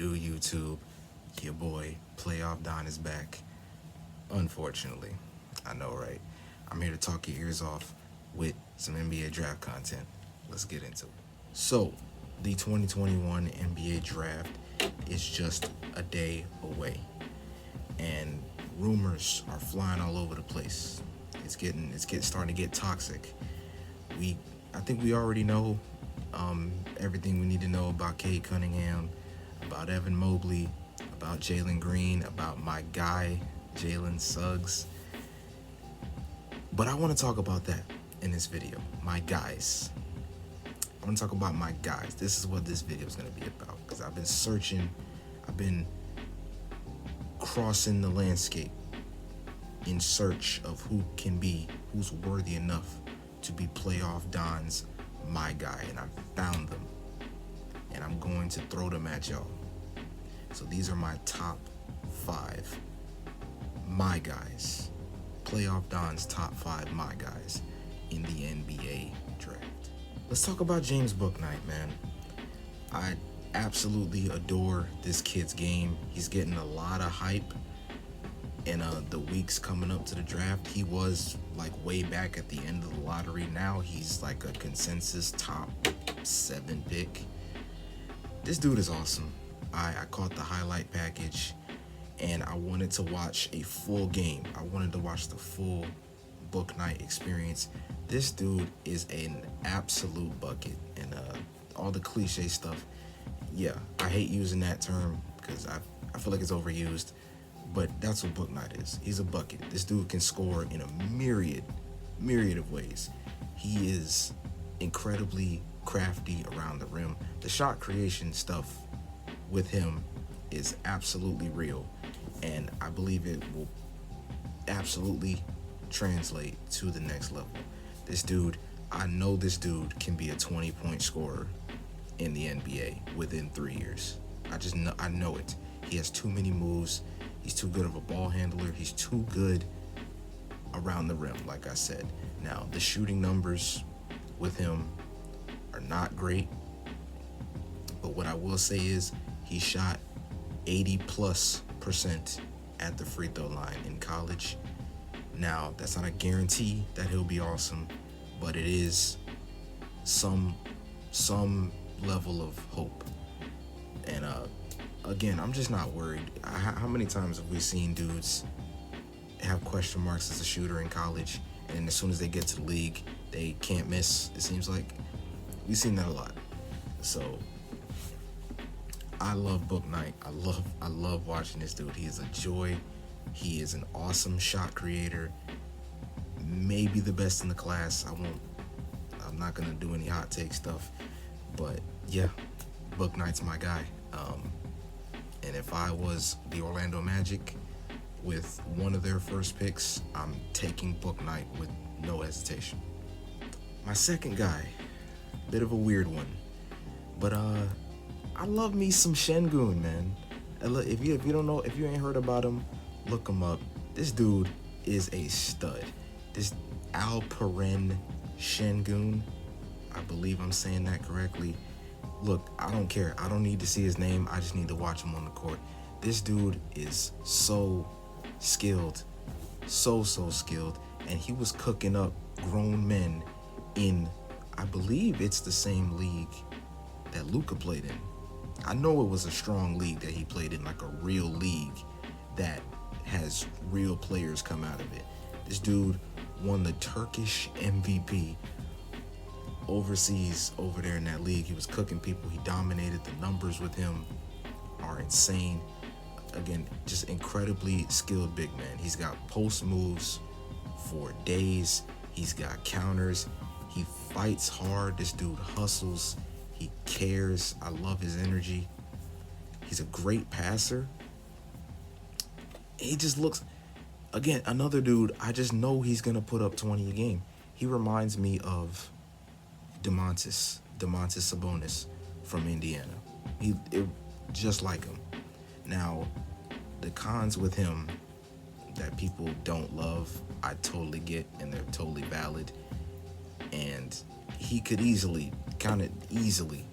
do, YouTube? Your boy, Playoff Don, is back. Unfortunately. I know, right? I'm here to talk your ears off with some NBA draft content. Let's get into it. So, the 2021 NBA draft is just a day away. And rumors are flying all over the place. It's starting to get toxic. I think we already know everything we need to know about Cade Cunningham, about Evan Mobley, about Jalen Green, about my guy, Jalen Suggs. But I want to talk about that in this video. My guys. I want to talk about my guys. This is what this video is going to be about. Because I've been searching. I've been crossing the landscape in search of who's worthy enough to be Playoff Don's my guy. And I found them. And I'm going to throw them at y'all. So these are my top 5 my guys. Playoff Don's top 5 my guys in the NBA draft. Let's talk about James Bouknight, man. I absolutely adore this kid's game. He's getting a lot of hype in the weeks coming up to the draft. He was like way back at the end of the lottery. Now he's like a consensus top 7 pick. This dude is awesome. I caught the highlight package and I wanted to watch a full game. I wanted to watch the full Bouknight experience. This dude is an absolute bucket. And all the cliche stuff, yeah, I hate using that term because I feel like it's overused. But that's what Bouknight is. He's a bucket. This dude can score in a myriad of ways. He is incredibly crafty around the rim. The shot creation stuff with him is absolutely real. And I believe it will absolutely translate to the next level. I know this dude can be a 20-point scorer in the NBA within 3 years. I know it. He has too many moves. He's too good of a ball handler. He's too good around the rim, like I said. Now, the shooting numbers with him are not great. But what I will say is he shot 80+% at the free throw line in college. Now, that's not a guarantee that he'll be awesome, but it is some level of hope. And again, I'm just not worried. How many times have we seen dudes have question marks as a shooter in college, and as soon as they get to the league, they can't miss? It seems like we've seen that a lot. So I love Bouknight. I love watching this dude. He is a joy. He is an awesome shot creator. Maybe the best in the class. I'm not gonna do any hot take stuff, but yeah, Bouknight's my guy. And if I was the Orlando Magic with one of their first picks, I'm taking Bouknight with no hesitation. My second guy, bit of a weird one, but I love me some Shen Goon, man. If you don't know, if you ain't heard about him, look him up. This dude is a stud. This Alperen Shen Goon, I believe I'm saying that correctly. Look, I don't care. I don't need to see his name. I just need to watch him on the court. This dude is so skilled, so skilled, and he was cooking up grown men in, I believe it's the same league that Luka played in. I know it was a strong league that he played in, like a real league that has real players come out of it. This dude won the Turkish MVP overseas over there in that league. He was cooking people. He dominated. The numbers with him are insane. Again, just incredibly skilled big man. He's got post moves for days. He's got counters. He fights hard. This dude hustles. He cares. I love his energy. He's a great passer. He just looks, again, another dude, I just know he's going to put up 20 a game. He reminds me of Domantas Sabonis from Indiana. Just like him. Now, the cons with him that people don't love, I totally get, and they're totally valid. And he could easily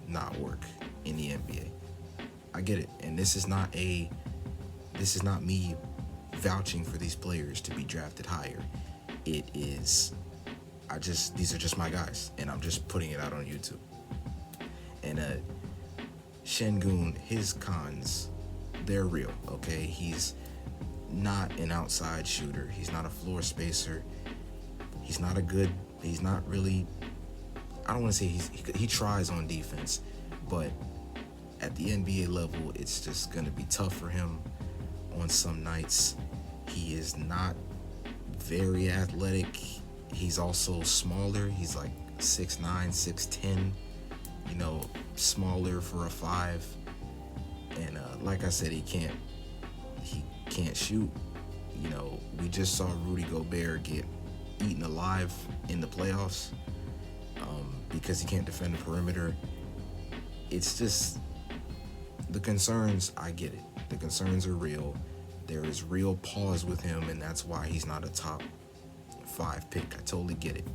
not work in the NBA. I get it. And this is not me vouching for these players to be drafted higher. It is, these are just my guys, and I'm just putting it out on YouTube. And Shen Goon, his cons, they're real, okay? He's not an outside shooter. He's not a floor spacer. He's not really, I don't want to say he tries on defense, but at the NBA level, it's just going to be tough for him on some nights. He is not very athletic. He's also smaller. He's like 6'9", 6'10", smaller for a 5. And like I said, he can't shoot. We just saw Rudy Gobert get eaten alive in the playoffs because he can't defend the perimeter. It's just the concerns. I get it. The concerns are real. There is real pause with him, and that's why he's not a top 5 pick. I totally get it.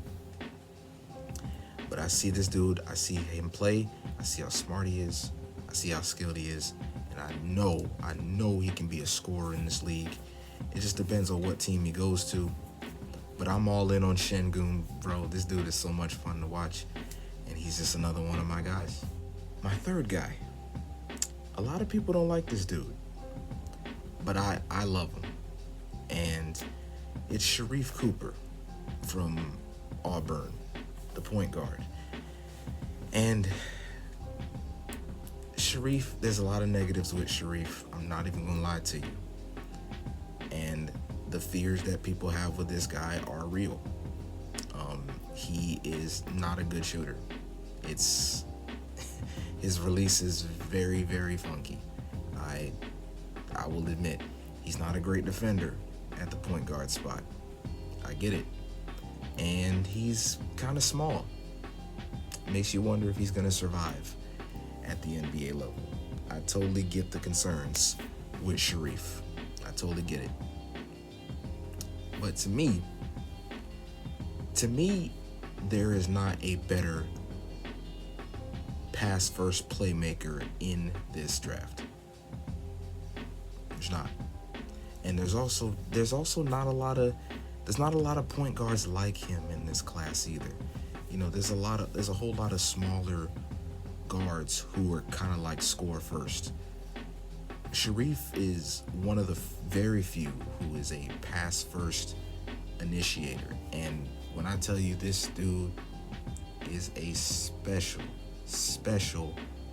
But I see this dude. I see him play. I see how smart he is. I see how skilled he is. And I know he can be a scorer in this league. It just depends on what team he goes to. But I'm all in on Shen Goon, bro. This dude is so much fun to watch. And he's just another one of my guys. My third guy. A lot of people don't like this dude. But I love him. And it's Sharif Cooper from Auburn, the point guard. And Sharif, there's a lot of negatives with Sharif. I'm not even gonna lie to you. And the fears that people have with this guy are real. He is not a good shooter. His release is very, very funky. I will admit, he's not a great defender at the point guard spot. I get it. And he's kind of small. Makes you wonder if he's going to survive at the NBA level. I totally get the concerns with Sharif. I totally get it. But to me, there is not a better pass first playmaker in this draft. There's not. And there's also not a lot of point guards like him in this class either. There's a whole lot of smaller guards who are kind of like score first. Sharif is one of the very few who is a pass first initiator. And when I tell you, this dude is a special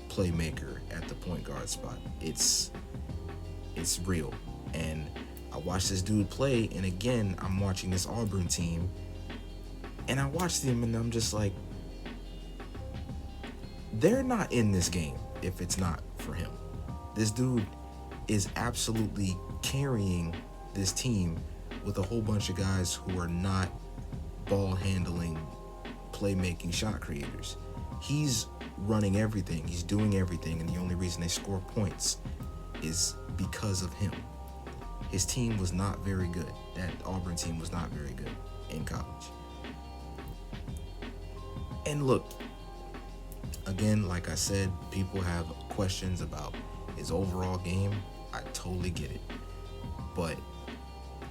playmaker at the point guard spot. It's real. And I watched this dude play, and again, I'm watching this Auburn team, and I watched him, and I'm just like, they're not in this game if it's not for him. This dude is absolutely carrying this team with a whole bunch of guys who are not ball handling, playmaking shot creators. He's running everything. He's doing everything, and the only reason they score points is because of him. His team was not very good. That Auburn team was not very good in college. And look, again, like I said, people have questions about his overall game. I totally get it. But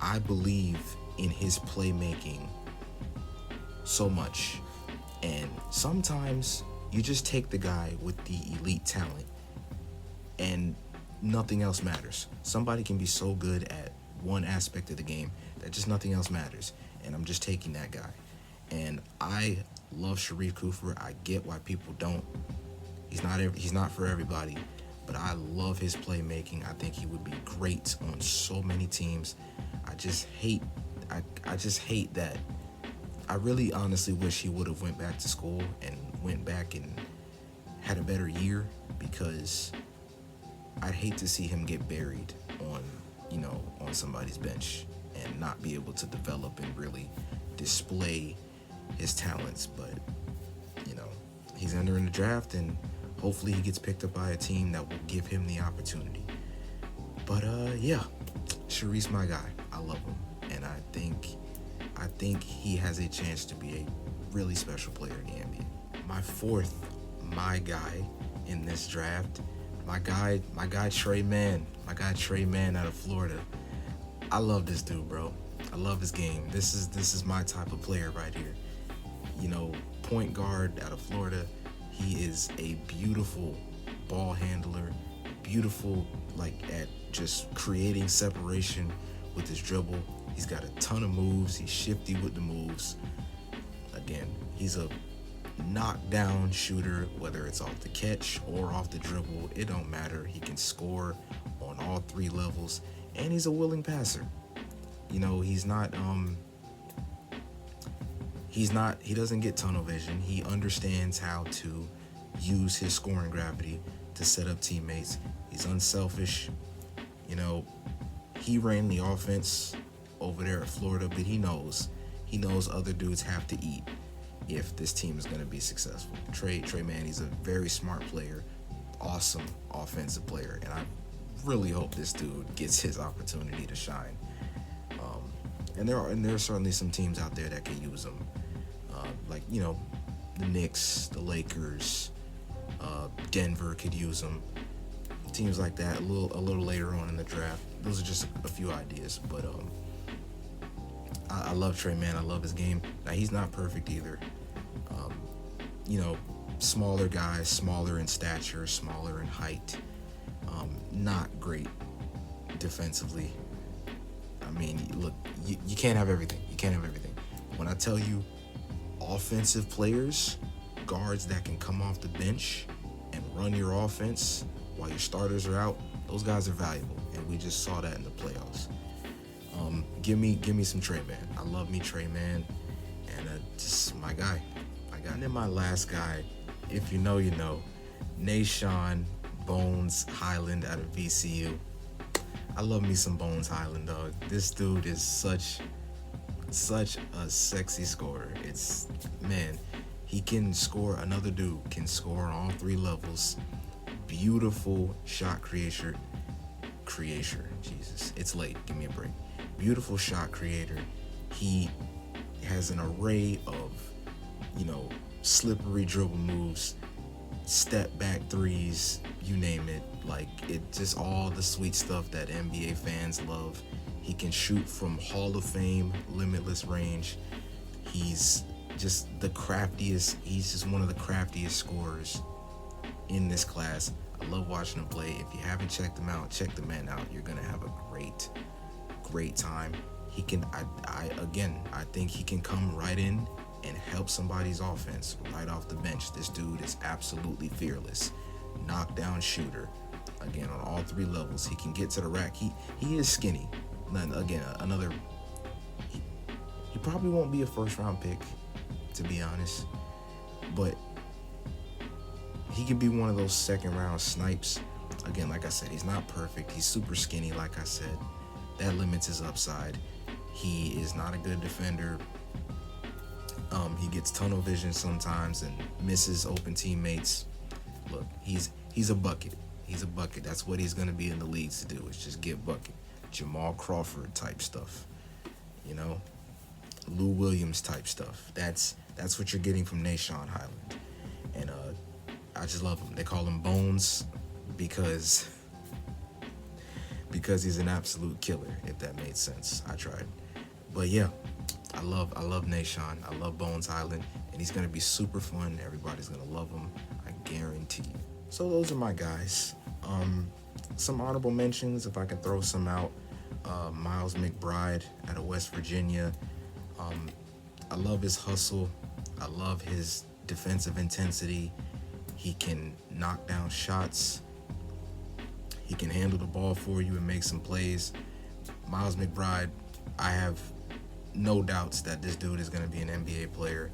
I believe in his playmaking so much. And sometimes you just take the guy with the elite talent and nothing else matters. Somebody can be so good at one aspect of the game that just nothing else matters. And I'm just taking that guy. And I love Sharif Cooper. I get why people don't. He's not for everybody. But I love his playmaking. I think he would be great on so many teams. I just hate that. I really honestly wish he would have went back to school and went back and had a better year, because I'd hate to see him get buried on somebody's bench and not be able to develop and really display his talents. But he's entering the draft, and hopefully he gets picked up by a team that will give him the opportunity. But yeah, Sharif's my guy. I love him, and I think he has a chance to be a really special player in the NBA. My guy in this draft, my guy Trey Mann, my guy Trey Mann out of Florida. I love this dude, bro. I love his game. This is my type of player right here. You know, point guard out of Florida. He is a beautiful ball handler, beautiful like at just creating separation with his dribble. He's got a ton of moves. He's shifty with the moves. Again, he's a knockdown shooter, whether it's off the catch or off the dribble. It don't matter. He can score on all three levels, and he's a willing passer. You know, he doesn't get tunnel vision. He understands how to use his scoring gravity to set up teammates. He's unselfish. You know, he ran the offense over there at Florida, but he knows other dudes have to eat if this team is going to be successful. Trey Mann, he's a very smart player, awesome offensive player, and I really hope this dude gets his opportunity to shine. And there are certainly some teams out there that can use him, like, you know, the Knicks, the Lakers, Denver could use him. Teams like that a little later on in the draft. Those are just a few ideas, but I love Trey Mann. I love his game. Now, he's not perfect either. You know, smaller guys, smaller in stature, smaller in height, not great defensively. I mean, look, you can't have everything. You can't have everything. When I tell you offensive players, guards that can come off the bench and run your offense while your starters are out, those guys are valuable, and we just saw that in the playoffs. Give me some Trey Mann. I love me Trey Mann, and just my guy. And then my last guy, if you know, you know, Nashawn Bones Highland out of VCU. I love me some Bones Highland, dog. This dude is such a sexy scorer. He can score. Another dude can score on all three levels. Beautiful shot creator. Jesus, it's late. Give me a break. Beautiful shot creator. He has an array of, you know, slippery dribble moves, step back threes, you name it. Like, it just all the sweet stuff that NBA fans love. He can shoot from Hall of Fame, limitless range. He's just the craftiest. He's just one of the craftiest scorers in this class. I love watching him play. If you haven't checked him out, check the man out. You're gonna have a great time. He can, I think he can come right in and help somebody's offense right off the bench. This dude is absolutely fearless. Knockdown shooter. Again, on all three levels. He can get to the rack. He is skinny. Again, he probably won't be a first round pick, to be honest. But he can be one of those second round snipes. Again, like I said, he's not perfect. He's super skinny, like I said. That limits his upside. He is not a good defender. He gets tunnel vision sometimes and misses open teammates. Look, he's a bucket. He's a bucket. That's what he's going to be in the leagues to do, is just get bucket. Jamal Crawford type stuff, you know, Lou Williams type stuff. That's what you're getting from Nashawn Highland. And I just love him. They call him Bones because he's an absolute killer, if that made sense. I tried. But yeah, I love Nashawn. I love Bones Highland, and he's going to be super fun. Everybody's going to love him. I guarantee you. So those are my guys. Some honorable mentions, if I can throw some out. Miles McBride out of West Virginia. I love his hustle. I love his defensive intensity. He can knock down shots. He can handle the ball for you and make some plays. Miles McBride, I have no doubts that this dude is going to be an NBA player.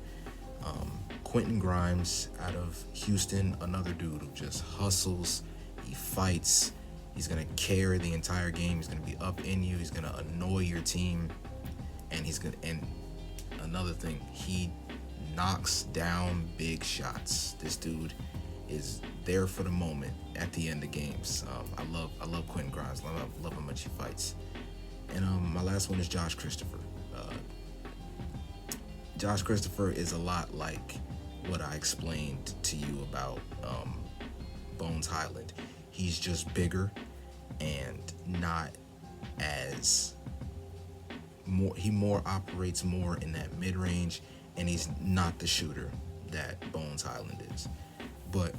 Quentin Grimes out of Houston, another dude who just hustles. He fights. He's going to carry the entire game. He's going to be up in you. He's going to annoy your team. And another thing, he knocks down big shots. This dude is there for the moment at the end of games. I love Quentin Grimes. I love how much he fights. And my last one is Josh Christopher. Josh Christopher is a lot like what I explained to you about Bones Highland. He's just bigger and not as he more operates more in that mid-range, and he's not the shooter that Bones Highland is. But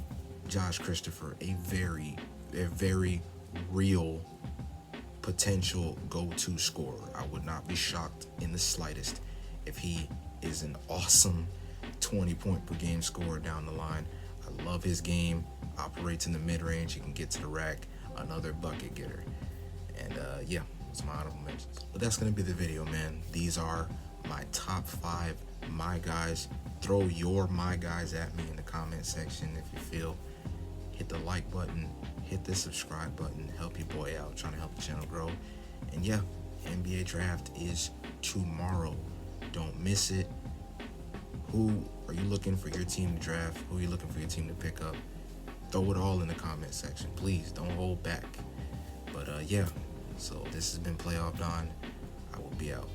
Josh Christopher, a very real potential go-to scorer. I would not be shocked in the slightest if he is an awesome 20-point per game scorer down the line. I love his game, operates in the mid-range, he can get to the rack, another bucket getter. And yeah, it's my honorable mentions. But that's gonna be the video, man. These are my top 5 my guys. Throw your my guys at me in the comment section if you feel. Hit the like button, hit the subscribe button, help your boy out, trying to help the channel grow. And yeah, NBA draft is tomorrow. Don't miss it. Who are you looking for your team to draft? Who are you looking for your team to pick up? Throw it all in the comment section, please. Don't hold back. But yeah, so this has been Playoff Don. I will be out.